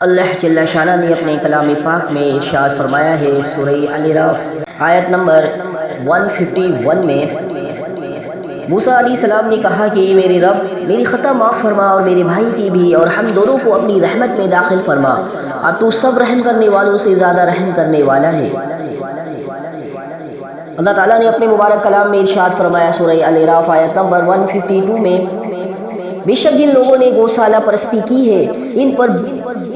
اللہ جل شانہ نے اپنے کلام پاک میں ارشاد فرمایا ہے سورہ الاعراف آیت نمبر 151 میں موسیٰ علیہ السلام نے کہا کہ میرے رب میری خطا معاف فرما اور میرے بھائی کی بھی اور ہم دونوں کو اپنی رحمت میں داخل فرما اور تو سب رحم کرنے والوں سے زیادہ رحم کرنے والا ہے۔ اللہ تعالیٰ نے اپنے مبارک کلام میں ارشاد فرمایا سورہ الاعراف آیت نمبر 152 میں بے شک جن لوگوں نے گوسالہ پرستی کی ہے ان پر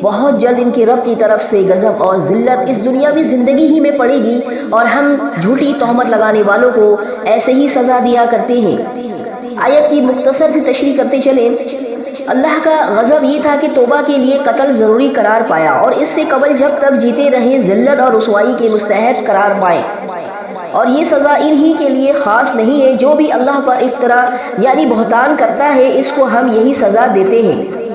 بہت جلد ان کے رب کی طرف سے غضب اور ذلت اس دنیاوی زندگی ہی میں پڑے گی اور ہم جھوٹی تہمت لگانے والوں کو ایسے ہی سزا دیا کرتے ہیں۔ آیت کی مختصر سی تشریح کرتے چلیں۔ اللہ کا غضب یہ تھا کہ توبہ کے لیے قتل ضروری قرار پایا اور اس سے قبل جب تک جیتے رہے ذلت اور رسوائی کے مستحق قرار پائے، اور یہ سزا انہی کے لیے خاص نہیں ہے جو بھی اللہ پر افترا یعنی بہتان کرتا ہے، اس کو ہم یہی سزا دیتے ہیں۔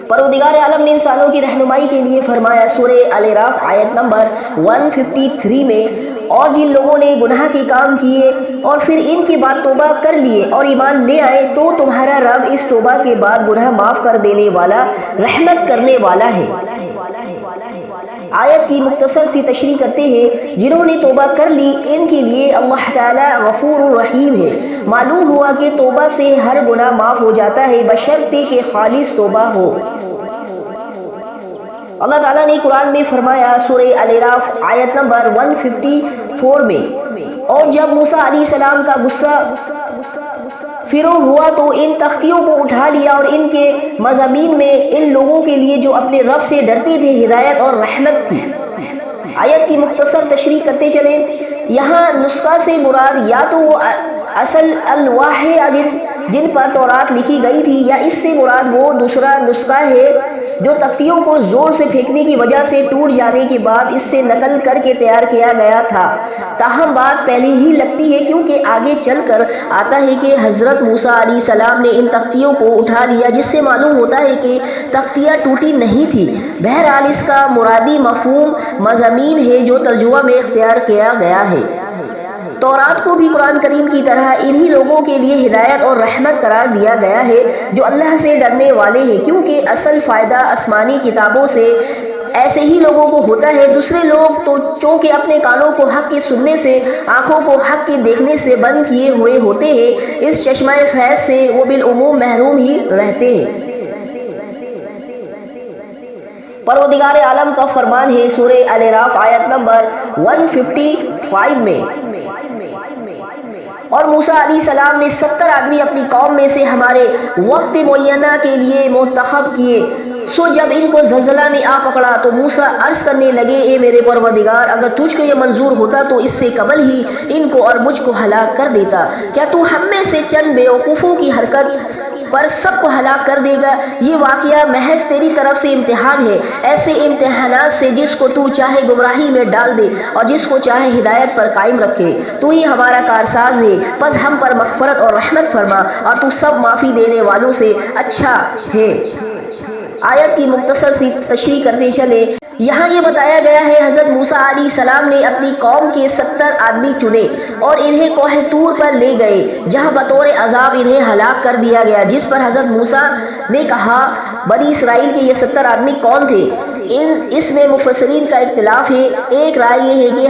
پروردگار عالم نے انسانوں کی رہنمائی کے لیے فرمایا سورہ الاعراف آیت نمبر 153 میں اور جن لوگوں نے گناہ کے کام کیے اور پھر ان کے بعد توبہ کر لیے اور ایمان لے آئے تو تمہارا رب اس توبہ کے بعد گناہ معاف کر دینے والا رحمت کرنے والا ہے۔ آیت کی مختصر سی تشریح کرتے ہیں جنہوں نے توبہ کر لی ان کے لیے اللہ تعالیٰ غفور الرحیم ہے۔ معلوم ہوا کہ توبہ سے ہر گناہ معاف ہو جاتا ہے بشرطے کہ خالص توبہ ہو۔ اللہ تعالیٰ نے قرآن میں فرمایا سورہ الاعراف آیت نمبر 154 میں اور جب موسیٰ علیہ السلام کا غصہ فرو ہوا تو ان تختیوں کو اٹھا لیا اور ان کے مضامین میں ان لوگوں کے لیے جو اپنے رب سے ڈرتے تھے ہدایت اور رحمت تھی۔ آیت کی مختصر تشریح کرتے چلیں۔ یہاں نسخہ سے مراد یا تو وہ اصل الواح جن پر تورات لکھی گئی تھی یا اس سے مراد وہ دوسرا نسخہ ہے جو تختیوں کو زور سے پھینکنے کی وجہ سے ٹوٹ جانے کے بعد اس سے نقل کر کے تیار کیا گیا تھا۔ تاہم بات پہلے ہی لگتی ہے کیونکہ آگے چل کر آتا ہے کہ حضرت موسیٰ علیہ السلام نے ان تختیوں کو اٹھا لیا جس سے معلوم ہوتا ہے کہ تختیاں ٹوٹی نہیں تھی۔ بہرحال اس کا مرادی مفہوم مضامین ہے جو ترجمہ میں اختیار کیا گیا ہے۔ تورات کو بھی قرآن کریم کی طرح انہی لوگوں کے لیے ہدایت اور رحمت قرار دیا گیا ہے جو اللہ سے ڈرنے والے ہیں، کیونکہ اصل فائدہ آسمانی کتابوں سے ایسے ہی لوگوں کو ہوتا ہے۔ دوسرے لوگ تو چونکہ اپنے کانوں کو حق کے سننے سے، آنکھوں کو حق کے دیکھنے سے بند کیے ہوئے ہوتے ہیں، اس چشمہ فیض سے وہ بالعموم محروم ہی رہتے ہیں۔ پروردگار عالم کا فرمان ہے سورہ الاعراف آیت نمبر 155 میں اور موسیٰ علیہ السلام نے 70 آدمی اپنی قوم میں سے ہمارے وقت معینہ کے لیے منتخب کیے، سو جب ان کو زلزلہ نے آ پکڑا تو موسیٰ عرض کرنے لگے اے میرے پروردگار اگر تجھ کو یہ منظور ہوتا تو اس سے قبل ہی ان کو اور مجھ کو ہلاک کر دیتا۔ کیا تو ہم میں سے چند بیوقوفوں کی حرکت پر سب کو ہلاک کر دے گا؟ یہ واقعہ محض تیری طرف سے امتحان ہے، ایسے امتحانات سے جس کو تو چاہے گمراہی میں ڈال دے اور جس کو چاہے ہدایت پر قائم رکھے۔ تو ہی ہمارا کارساز ہے، بس ہم پر مغفرت اور رحمت فرما اور تو سب معافی دینے والوں سے اچھا ہے۔ آیت کی مختصر سی تشریح کرتے چلے۔ یہاں یہ بتایا گیا ہے حضرت موسیٰ علیہ السلام نے اپنی قوم کے 70 آدمی چنے اور انہیں کوہ طور پر لے گئے جہاں بطور عذاب انہیں ہلاک کر دیا گیا، جس پر حضرت موسیٰ نے کہا بنی اسرائیل کے یہ 70 آدمی کون تھے؟ اس میں مفسرین کا اختلاف ہے۔ ایک رائے یہ ہے کہ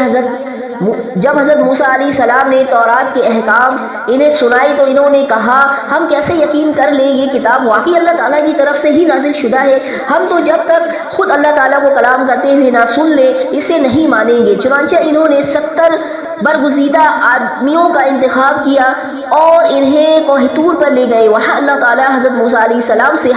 جب حضرت موسیٰ علیہ السلام نے تورات کے احکام انہیں سنائی تو انہوں نے کہا ہم کیسے یقین کر لیں، یہ کتاب واقعی اللہ تعالیٰ کی طرف سے ہی نازل شدہ ہے، ہم تو جب تک خود اللہ تعالیٰ کو کلام کرتے ہوئے نہ سن لیں اسے نہیں مانیں گے۔ چنانچہ انہوں نے 70 برگزیدہ آدمیوں کا انتخاب کیا اور انہیں کوہ طور پر لے گئے۔ وہاں اللہ تعالیٰ حضرت موسیٰ علیہ السلام سے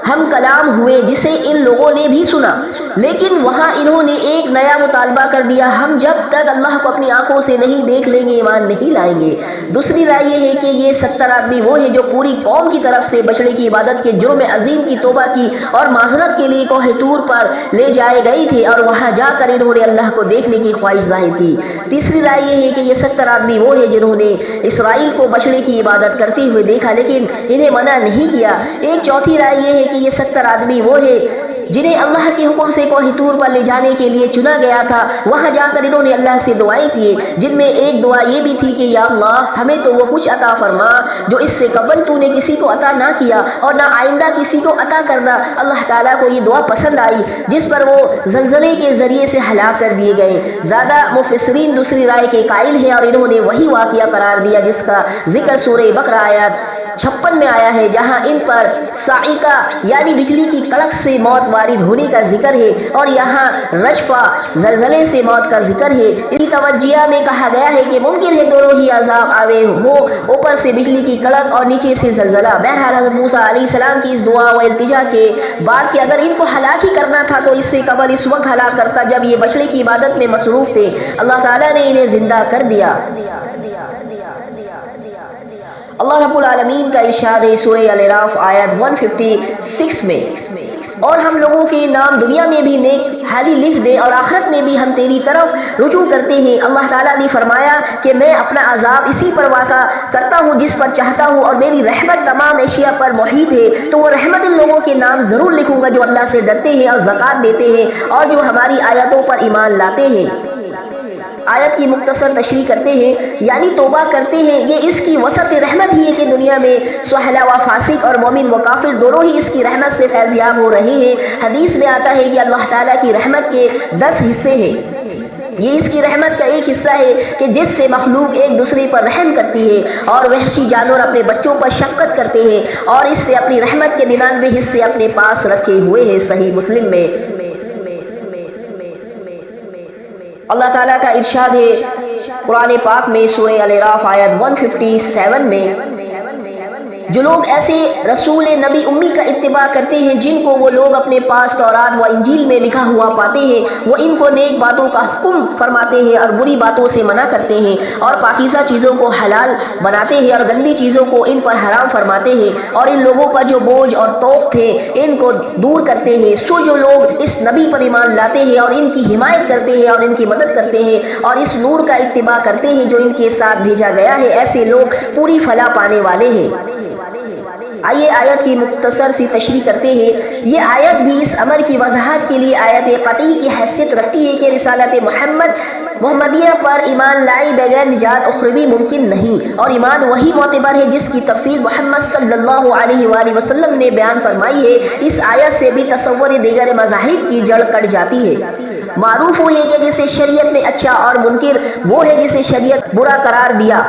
ہم کلام ہوئے جسے ان لوگوں نے بھی سنا، لیکن وہاں انہوں نے ایک نیا مطالبہ کر دیا، ہم جب تک اللہ کو اپنی آنکھوں سے نہیں دیکھ لیں گے ایمان نہیں لائیں گے۔ دوسری رائے یہ ہے کہ یہ 70 آدمی وہ ہیں جو پوری قوم کی طرف سے بچڑے کی عبادت کے جرم عظیم کی توبہ کی اور معذرت کے لیے کوہ طور پر لے جائے گئے تھے اور وہاں جا کر انہوں نے اللہ کو دیکھنے کی خواہش ظاہر کی۔ تیسری رائے یہ ہے کہ یہ 70 آدمی وہ ہیں جنہوں نے اسرائیل کو بچڑے کی عبادت کرتے ہوئے دیکھا لیکن انہیں منع نہیں کیا۔ ایک چوتھی رائے یہ ہے کہ یہ 70 آدمی وہ ہیں جنہیں اللہ کے حکم سے کوہ طور پر لے جانے کے لیے چنا گیا تھا، وہاں جا کر انہوں نے اللہ سے دعائیں کیے، جن میں ایک دعا یہ بھی تھی کہ یا اللہ ہمیں تو وہ کچھ عطا فرما جو اس سے قبل تو نے کسی کو عطا نہ کیا اور نہ آئندہ کسی کو عطا کرنا۔ اللہ تعالیٰ کو یہ دعا پسند آئی، جس پر وہ زلزلے کے ذریعے سے ہلاک کر دیے گئے۔ زیادہ مفسرین دوسری رائے کے قائل ہیں اور انہوں نے وہی واقعہ قرار دیا جس کا ذکر سورہ بقرہ آیت 56 میں آیا ہے، جہاں ان پر صاعقہ یعنی بجلی کی کڑک سے موت وارد ہونے کا ذکر ہے، اور یہاں رجفہ زلزلے سے موت کا ذکر ہے۔ اسی توجیہ میں کہا گیا ہے کہ ممکن ہے دونوں ہی عذاب آوے ہو، اوپر سے بجلی کی کڑک اور نیچے سے زلزلہ۔ بہرحال حضرت موسیٰ علیہ السلام کی اس دعا و التجا کے بعد کہ اگر ان کو ہلاک ہی کرنا تھا تو اس سے قبل اس وقت ہلاک کرتا جب یہ بچڑے کی عبادت میں مصروف تھے، اللہ تعالیٰ نے انہیں زندہ کر دیا۔ اللہ رب العالمین کا ارشاد ہے سورہ الاعراف آیت 156 میں، اور ہم لوگوں کے نام دنیا میں بھی نیک حالی لکھ دیں اور آخرت میں بھی ہم تیری طرف رجوع کرتے ہیں۔ اللہ تعالیٰ نے فرمایا کہ میں اپنا عذاب اسی پر واقع کرتا ہوں جس پر چاہتا ہوں، اور میری رحمت تمام اشیاء پر محیط ہے، تو وہ رحمت ان لوگوں کے نام ضرور لکھوں گا جو اللہ سے ڈرتے ہیں اور زکوٰۃ دیتے ہیں اور جو ہماری آیتوں پر ایمان لاتے ہیں۔ آیت کی مختصر تشریح کرتے ہیں، یعنی توبہ کرتے ہیں۔ یہ اس کی وسعت رحمت ہی ہے کہ دنیا میں صالح و فاسق اور مومن و کافر دونوں ہی اس کی رحمت سے فیضیاب ہو رہے ہیں۔ حدیث میں آتا ہے کہ اللہ تعالیٰ کی رحمت کے 10 حصے ہیں۔ یہ اس کی رحمت کا ایک حصہ ہے کہ جس سے مخلوق ایک دوسرے پر رحم کرتی ہے، اور وحشی جانور اپنے بچوں پر شفقت کرتے ہیں، اور اس سے اپنی رحمت کے 99 حصے اپنے پاس رکھے ہوئے ہیں۔ صحیح مسلم میں اللہ تعالیٰ کا ارشاد ہے قرآن پاک میں سورہ الاعراف آیت 157 میں، جو لوگ ایسے رسول نبی امی کا اتباع کرتے ہیں جن کو وہ لوگ اپنے پاس تورات و انجیل میں لکھا ہوا پاتے ہیں، وہ ان کو نیک باتوں کا حکم فرماتے ہیں اور بری باتوں سے منع کرتے ہیں، اور پاکیزہ چیزوں کو حلال بناتے ہیں اور گندی چیزوں کو ان پر حرام فرماتے ہیں، اور ان لوگوں پر جو بوجھ اور توق تھے ان کو دور کرتے ہیں۔ سو جو لوگ اس نبی پر ایمان لاتے ہیں اور ان کی حمایت کرتے ہیں اور ان کی مدد کرتے ہیں اور اس نور کا اتباع کرتے ہیں جو ان کے ساتھ بھیجا گیا ہے، ایسے لوگ پوری فلاح پانے والے ہیں۔ آئیے آیت کی مختصر سی تشریح کرتے ہیں۔ یہ آیت بھی اس امر کی وضاحت کے لیے آیت قطعی کی حیثیت رکھتی ہے کہ رسالت محمدیہ پر ایمان لائے بغیر نجات اخروی ممکن نہیں، اور ایمان وہی معتبر ہے جس کی تفصیل محمد صلی اللہ علیہ وآلہ وسلم نے بیان فرمائی ہے۔ اس آیت سے بھی تصور دیگر مذاہب کی جڑ کٹ جاتی ہے۔ معروف وہ ہے کہ جسے شریعت نے اچھا اور منکر وہ ہے جسے شریعت برا قرار دیا۔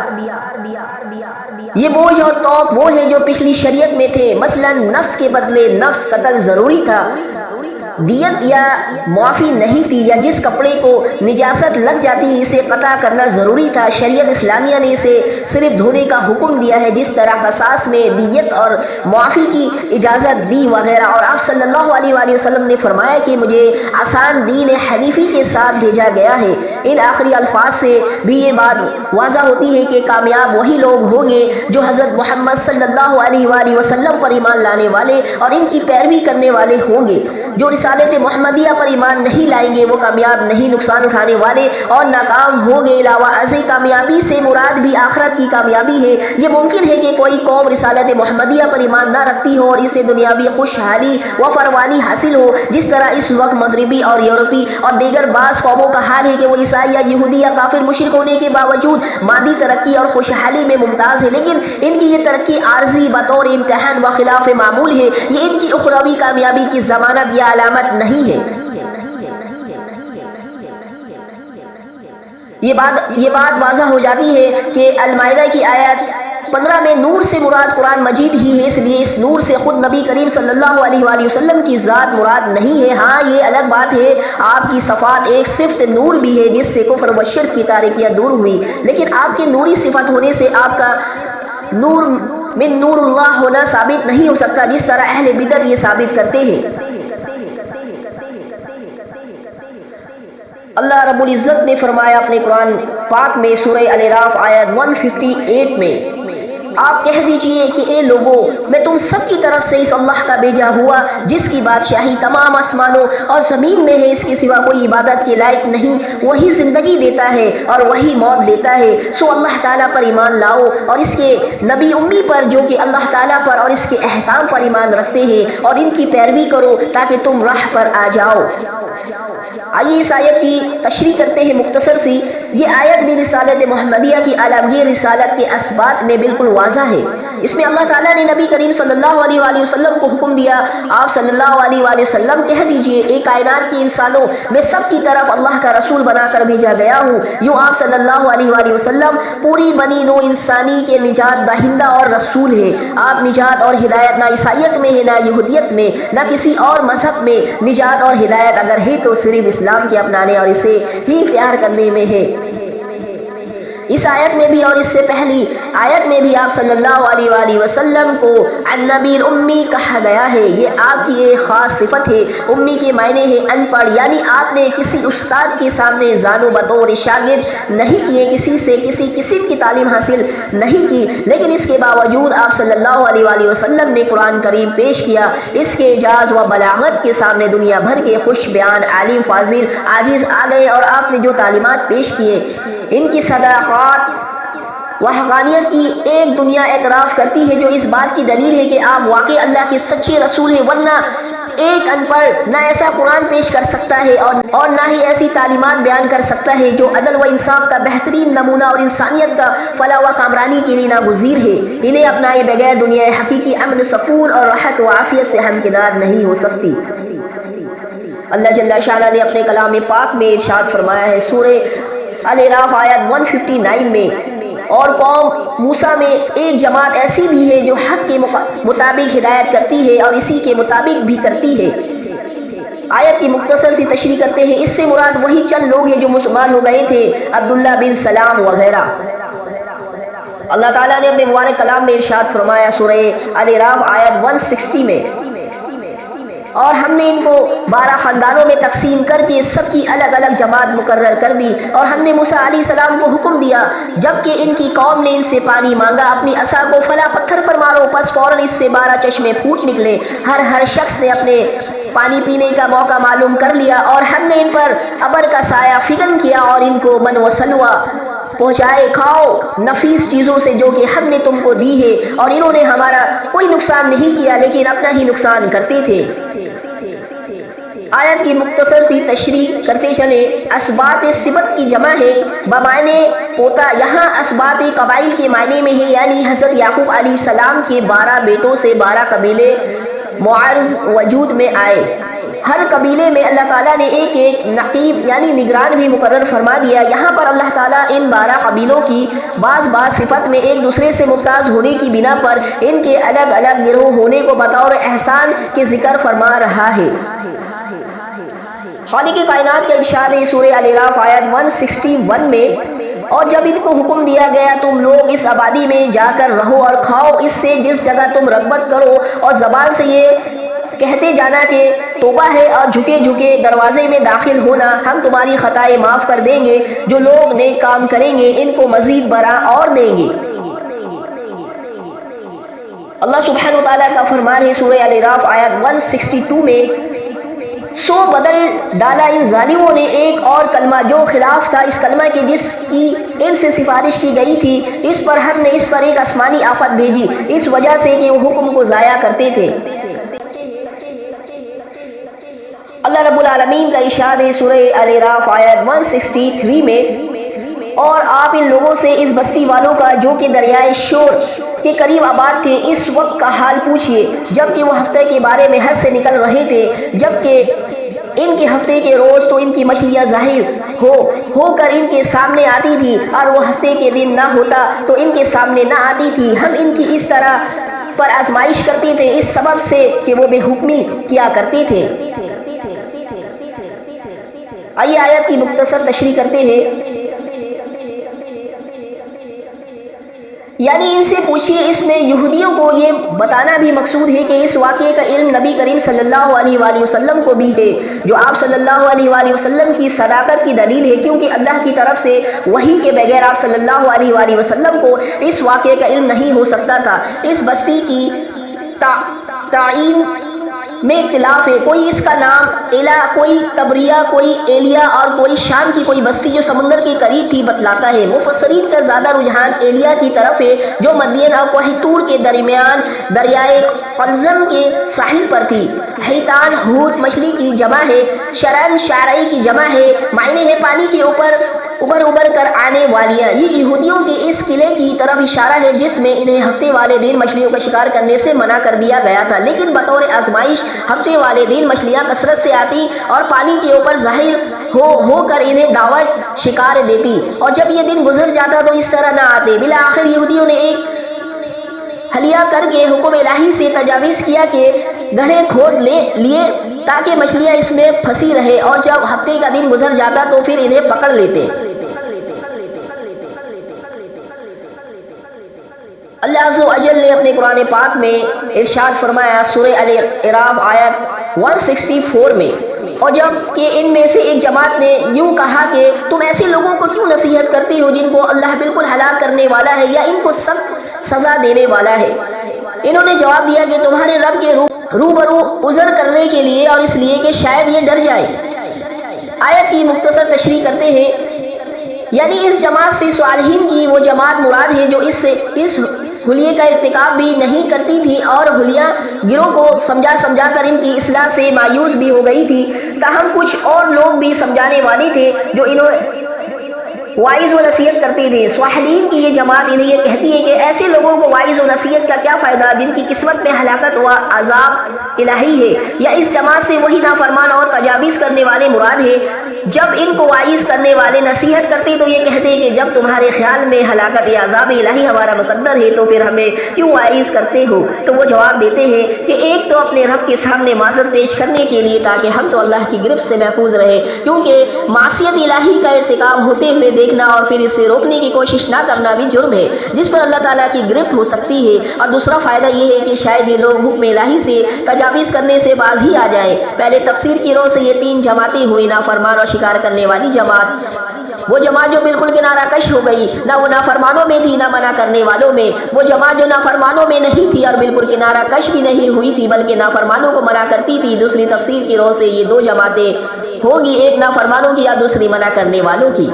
یہ بوجھ اور توق وہ ہے جو پچھلی شریعت میں تھے، مثلا نفس کے بدلے نفس قتل ضروری تھا، دیت یا معافی نہیں تھی، یا جس کپڑے کو نجاست لگ جاتی اسے قطع کرنا ضروری تھا۔ شریعت اسلامیہ نے اسے صرف دھونے کا حکم دیا ہے، جس طرح قصاص میں دیت اور معافی کی اجازت دی وغیرہ۔ اور آپ صلی اللہ علیہ وآلہ وسلم نے فرمایا کہ مجھے آسان دین حنیفی کے ساتھ بھیجا گیا ہے۔ ان آخری الفاظ سے بھی یہ بات واضح ہوتی ہے کہ کامیاب وہی لوگ ہوں گے جو حضرت محمد صلی اللہ علیہ وآلہ وسلم پر ایمان لانے والے اور ان کی پیروی کرنے والے ہوں گے۔ جو رسالت محمدیہ پر ایمان نہیں لائیں گے وہ کامیاب نہیں، نقصان اٹھانے والے اور ناکام ہوں گے۔ علاوہ ازیں کامیابی سے مراد بھی آخرت کی کامیابی ہے۔ یہ ممکن ہے کہ کوئی قوم رسالت محمدیہ پر ایمان نہ رکھتی ہو اور اسے دنیاوی خوشحالی و فراوانی حاصل ہو، جس طرح اس وقت مغربی اور یورپی اور دیگر بعض قوموں کا حال ہے کہ وہ عیسائی یا یہودی یا کافر مشرک ہونے کے باوجود مادی ترقی اور خوشحالی میں ممتاز ہے، لیکن ان کی یہ ترقی عارضی بطور امتحان و خلاف معمول ہے۔ یہ ان کی اخروی کامیابی کی ضمانت یا علامت نہیں ہے۔ یہ بات واضح ہو جاتی ہے کہ المائدہ کی آیت 15 میں نور سے مراد قرآن مجید ہی ہے، اس لیے اس نور سے خود نبی کریم صلی اللہ علیہ وآلہ وسلم کی ذات مراد نہیں ہے۔ ہاں یہ الگ بات ہے آپ کی صفات ایک صفت نور بھی ہے جس سے کفر و شرک کی تاریکیاں دور ہوئی، لیکن آپ کے نوری صفت ہونے سے آپ کا نور من نور اللہ ہونا ثابت نہیں ہو سکتا، جس طرح اہل بدعت یہ ثابت کرتے ہیں۔ اللہ رب العزت نے فرمایا اپنے قرآن پاک میں سورہ الاعراف آیت 158 میں، آپ کہہ دیجئے کہ اے لوگو، میں تم سب کی طرف سے اس اللہ کا بھیجا ہوا جس کی بادشاہی تمام آسمانوں اور زمین میں ہے، اس کے سوا کوئی عبادت کے لائق نہیں، وہی زندگی دیتا ہے اور وہی موت دیتا ہے، سو اللہ تعالیٰ پر ایمان لاؤ اور اس کے نبی امی پر جو کہ اللہ تعالیٰ پر اور اس کے احکام پر ایمان رکھتے ہیں، اور ان کی پیروی کرو تاکہ تم راہ پر آ جاؤ۔ آئیے اس آیت کی تشریح کرتے ہیں مختصر سی۔ یہ آیت بھی رسالت محمدیہ کی عالمگیر رسالت کے اسبات میں بالکل واضح ہے۔ اس میں اللہ تعالیٰ نے نبی کریم صلی اللہ علیہ وآلہ وسلم کو حکم دیا، آپ صلی اللہ علیہ وآلہ وسلم کہہ دیجئے اے کائنات کے انسانوں، میں سب کی طرف اللہ کا رسول بنا کر بھیجا گیا ہوں۔ یوں آپ صلی اللہ علیہ وآلہ وسلم پوری بنی نوع انسانی کے نجات دہندہ اور رسول ہے۔ آپ نجات اور ہدایت نہ عیسائیت میں ہے، نہ یہودیت میں، نہ کسی اور مذہب میں۔ نجات اور ہدایت اگر ہے تو صرف اسلام کے اپنانے اور اسے ہی اختیار کرنے میں ہے۔ اس آیت میں بھی اور اس سے پہلی آیت میں بھی آپ صلی اللہ علیہ وآلہ وسلم کو النبی الامی کہا گیا ہے۔ یہ آپ کی ایک خاص صفت ہے۔ امی کے معنی ہے ان پڑھ، یعنی آپ نے کسی استاد کے سامنے زانو بطور شاگرد نہیں کیے، کسی سے کسی قسم کی تعلیم حاصل نہیں کی، لیکن اس کے باوجود آپ صلی اللہ علیہ وآلہ وسلم نے قرآن کریم پیش کیا۔ اس کے اعجاز و بلاغت کے سامنے دنیا بھر کے خوش بیان عالم فاضل عاجز آ گئے، اور آپ نے جو تعلیمات پیش کیے ان کی صداقت و حقانیت کی ایک دنیا اعتراف کرتی ہے، جو اس بات کی دلیل ہے کہ آپ واقعی اللہ کے سچے رسول ہیں، ورنہ ایک ان پڑھ نہ ایسا قرآن پیش کر سکتا ہے اور نہ ہی ایسی تعلیمات بیان کر سکتا ہے جو عدل و انصاف کا بہترین نمونہ اور انسانیت کا فلاح و کامرانی کے لیے ناگزیر ہے۔ انہیں اپنائے بغیر دنیا حقیقی امن سکون اور راحت و عافیت سے ہمکنار نہیں ہو سکتی۔ اللہ جل شانہ نے اپنے کلام پاک میں ارشاد فرمایا ہے سورہ الاعراف آیت 159 میں، اور قوم موسیٰ میں ایک جماعت ایسی بھی ہے جو حق کے مطابق ہدایت کرتی ہے اور اسی کے مطابق بھی کرتی ہے۔ آیت کی مختصر سی تشریح کرتے ہیں۔ اس سے مراد وہی چند لوگ ہیں جو مسلمان ہو گئے تھے، عبداللہ بن سلام وغیرہ۔ اللہ تعالیٰ نے اپنے مبارک کلام میں ارشاد فرمایا سورہ الاعراف آیت 160 میں، اور ہم نے ان کو 12 خاندانوں میں تقسیم کر کے سب کی الگ الگ جماعت مقرر کر دی، اور ہم نے موسیٰ علیہ السلام کو حکم دیا جبکہ ان کی قوم نے ان سے پانی مانگا، اپنی عصا کو فلاں پتھر پر مارو، پس فوراً اس سے 12 چشمے پھوٹ نکلے۔ ہر شخص نے اپنے پانی پینے کا موقع معلوم کر لیا، اور ہم نے ان پر ابر کا سایہ فگن کیا اور ان کو من و سلوہ پہنچائے، کھاؤ نفیس چیزوں سے جو کہ ہم نے تم کو دی ہے، اور انہوں نے ہمارا کوئی نقصان نہیں کیا لیکن اپنا ہی نقصان کرتے تھے۔ آیت کی مختصر سی تشریح کرتے چلے۔ اسبات صفت کی جمع ہے بمعنی پوتا، یہاں اسبات قبائل کے معنی میں ہے، یعنی حضرت یعقوب علیہ السلام کے 12 بیٹوں سے 12 قبیلے معارض وجود میں آئے۔ ہر قبیلے میں اللہ تعالیٰ نے ایک نقیب یعنی نگران بھی مقرر فرما دیا۔ یہاں پر اللہ تعالیٰ ان 12 قبیلوں کی بعض صفت میں ایک دوسرے سے ممتاز ہونے کی بنا پر ان کے الگ الگ گروہ ہونے کو بطور احسان کے ذکر فرما رہا ہے۔ خالق کائنات کا ارشاد ہے سورہ الاعراف آیت 161 میں، اور جب ان کو حکم دیا گیا تم لوگ اس آبادی میں جا کر رہو اور کھاؤ اس سے جس جگہ تم رغبت کرو، اور زبان سے یہ کہتے جانا کہ توبہ ہے اور جھکے جھکے دروازے میں داخل ہونا، ہم تمہاری خطائیں معاف کر دیں گے، جو لوگ نیک کام کریں گے ان کو مزید برآں اور دیں گے۔ اللہ سبحانہ وتعالیٰ کا فرمان ہے سورہ الاعراف آیت 162 میں، سو بدل ڈالا ان ظالموں نے ایک اور کلمہ جو خلاف تھا اس کلمہ کے جس کی ان سے سفارش کی گئی تھی، اس پر ہم نے اس پر ایک آسمانی آفت بھیجی اس وجہ سے کہ وہ حکم کو ضائع کرتے تھے۔ اللہ رب العالمین کا ارشاد ہے سورہ الاعراف آیت 163 میں، اور آپ ان لوگوں سے اس بستی والوں کا جو کہ دریائے شور کے قریب آباد تھے اس وقت کا حال پوچھئے، جبکہ وہ ہفتے کے بارے میں حد سے نکل رہے تھے، جبکہ ان کے ہفتے کے روز تو ان کی مچھلیاں ظاہر ہو کر ان کے سامنے آتی تھی، اور وہ ہفتے کے دن نہ ہوتا تو ان کے سامنے نہ آتی تھی۔ ہم ان کی اس طرح پر آزمائش کرتے تھے اس سبب سے کہ وہ بے حکمی کیا کرتے تھے۔ آئیے آیت کی مختصر تشریح کرتے ہیں۔ یعنی ان سے پوچھیے، اس میں یہودیوں کو یہ بتانا بھی مقصود ہے کہ اس واقعے کا علم نبی کریم صلی اللہ علیہ وآلہ وسلم کو بھی ہے، جو آپ صلی اللہ علیہ وآلہ وسلم کی صداقت کی دلیل ہے، کیونکہ اللہ کی طرف سے وحی کے بغیر آپ صلی اللہ علیہ وآلہ وسلم کو اس واقعے کا علم نہیں ہو سکتا تھا۔ اس بستی کی تعین میں اختلاف ہے، کوئی اس کا نام ایلا، کوئی تبریہ، کوئی ایلیا اور کوئی شام کی کوئی بستی جو سمندر کے قریب تھی بتلاتا ہے۔ مفسرین کا زیادہ رجحان ایلیا کی طرف ہے، جو مدین اور کوہ طور کے درمیان دریائے قلزم کے ساحل پر تھی۔ حیتان حوت مچھلی کی جمع ہے، شرن شارعی کی جمع ہے، معنی ہے پانی کے اوپر ابھر کر آنے والیاں۔ یہ یہودیوں کے اس قلعے کی طرف اشارہ ہے جس میں انہیں ہفتے والے دن مچھلیوں کا شکار کرنے سے منع کر دیا گیا تھا، لیکن بطور آزمائش ہفتے والے دن مچھلیاں کثرت سے آتی اور پانی کے اوپر ظاہر ہو کر انہیں دعوت شکار دیتی، اور جب یہ دن گزر جاتا تو اس طرح نہ آتے۔ بالآخر یہودیوں نے ایک حلیہ کر کے حکم الہی سے تجاویز کیا کہ گڑھے کھود لیے تاکہ مچھلیاں اس میں پھنسی رہے، اور جب ہفتے کا دن گزر جاتا تو پھر انہیں پکڑ لیتے۔ اللہ عز و جل نے اپنے قرآن پاک میں ارشاد فرمایا سورہ الاعراف آیت 164 میں، اور جب کہ ان میں سے ایک جماعت نے یوں کہا کہ تم ایسے لوگوں کو کیوں نصیحت کرتے ہو جن کو اللہ بالکل ہلاک کرنے والا ہے یا ان کو سخت سزا دینے والا ہے؟ انہوں نے جواب دیا کہ تمہارے رب کے روبرو عذر کرنے کے لیے، اور اس لیے کہ شاید یہ ڈر جائے۔ آیت کی مختصر تشریح کرتے ہیں، یعنی اس جماعت سے صالحین کی وہ جماعت مراد ہے جو اس حلیے کا ارتکاب بھی نہیں کرتی تھی اور حلیہ گروہ کو سمجھا کر ان کی اصلاح سے مایوس بھی ہو گئی تھی۔ تاہم کچھ اور لوگ بھی سمجھانے والے تھے جو انہیں وائز و نصیحت کرتے تھے۔ صالحین کی یہ جماعت انہیں یہ کہتی ہے کہ ایسے لوگوں کو وائز و نصیحت کا کیا فائدہ جن کی قسمت میں ہلاکت و عذاب الہی ہے، یا اس جماعت سے وہی نافرمان اور تجاویز کرنے والے مراد ہے۔ جب ان کو وائز کرنے والے نصیحت کرتے تو یہ کہتے کہ جب تمہارے خیال میں ہلاکت یا عذاب الہی ہمارا مقدر ہے تو پھر ہمیں کیوں وائز کرتے ہو؟ تو وہ جواب دیتے ہیں کہ ایک تو اپنے رب کے سامنے معذرت پیش کرنے کے لیے تاکہ ہم تو اللہ کی گرفت سے محفوظ رہے، کیونکہ معصیت الہی کا ارتکاب ہوتے ہوئے دیکھنا اور پھر اسے روکنے کی کوشش نہ کرنا بھی جرم ہے جس پر اللہ تعالیٰ کی گرفت ہو سکتی ہے۔ اور دوسرا فائدہ یہ ہے کہ شاید یہ لوگ حکم الہی سے تجاویز کرنے سے باز ہی آ جائے۔ پہلے تفسیر کی روح سے یہ تین جماعتیں ہوئی، نافرمان اور شکار کرنے والی جماعت، وہ جماعت جو بالکل کنارہ کش ہو گئی، نہ وہ نافرمانوں میں تھی نہ منع کرنے والوں میں، وہ جماعت جو نافرمانوں میں نہیں تھی اور بالکل کنارہ کش بھی نہیں ہوئی تھی بلکہ نافرمانوں کو منع کرتی تھی۔ دوسری تفسیر کی روح سے یہ دو جماعتیں ہوں گی، ایک نافرمانوں کی یا دوسری منع کرنے والوں کی۔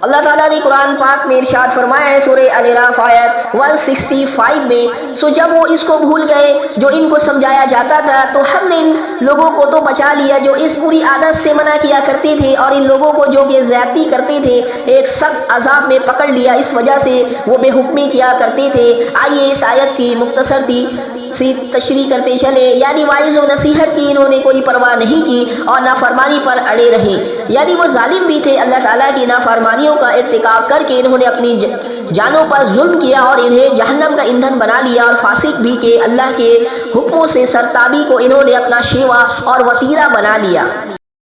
اللہ تعالیٰ نے قرآن پاک میں ارشاد فرمایا ہے سورہ الاعراف آیت 165 میں، سو جب وہ اس کو بھول گئے جو ان کو سمجھایا جاتا تھا تو ہم نے ان لوگوں کو تو بچا لیا جو اس بری عادت سے منع کیا کرتے تھے، اور ان لوگوں کو جو کہ زیادتی کرتے تھے ایک سخت عذاب میں پکڑ لیا، اس وجہ سے وہ بے حکمی کیا کرتے تھے۔ آئیے اس آیت کی مختصر تشریح کرتے چلے، یعنی وائز و نصیحت کی انہوں نے کوئی پرواہ نہیں کی اور نافرمانی پر اڑے رہے، یعنی وہ ظالم بھی تھے۔ اللہ تعالیٰ کی نافرمانیوں کا ارتکاب کر کے انہوں نے اپنی جانوں پر ظلم کیا اور انہیں جہنم کا ایندھن بنا لیا، اور فاسق بھی کہ اللہ کے حکموں سے سرتابی کو انہوں نے اپنا شیوا اور وتیرہ بنا لیا۔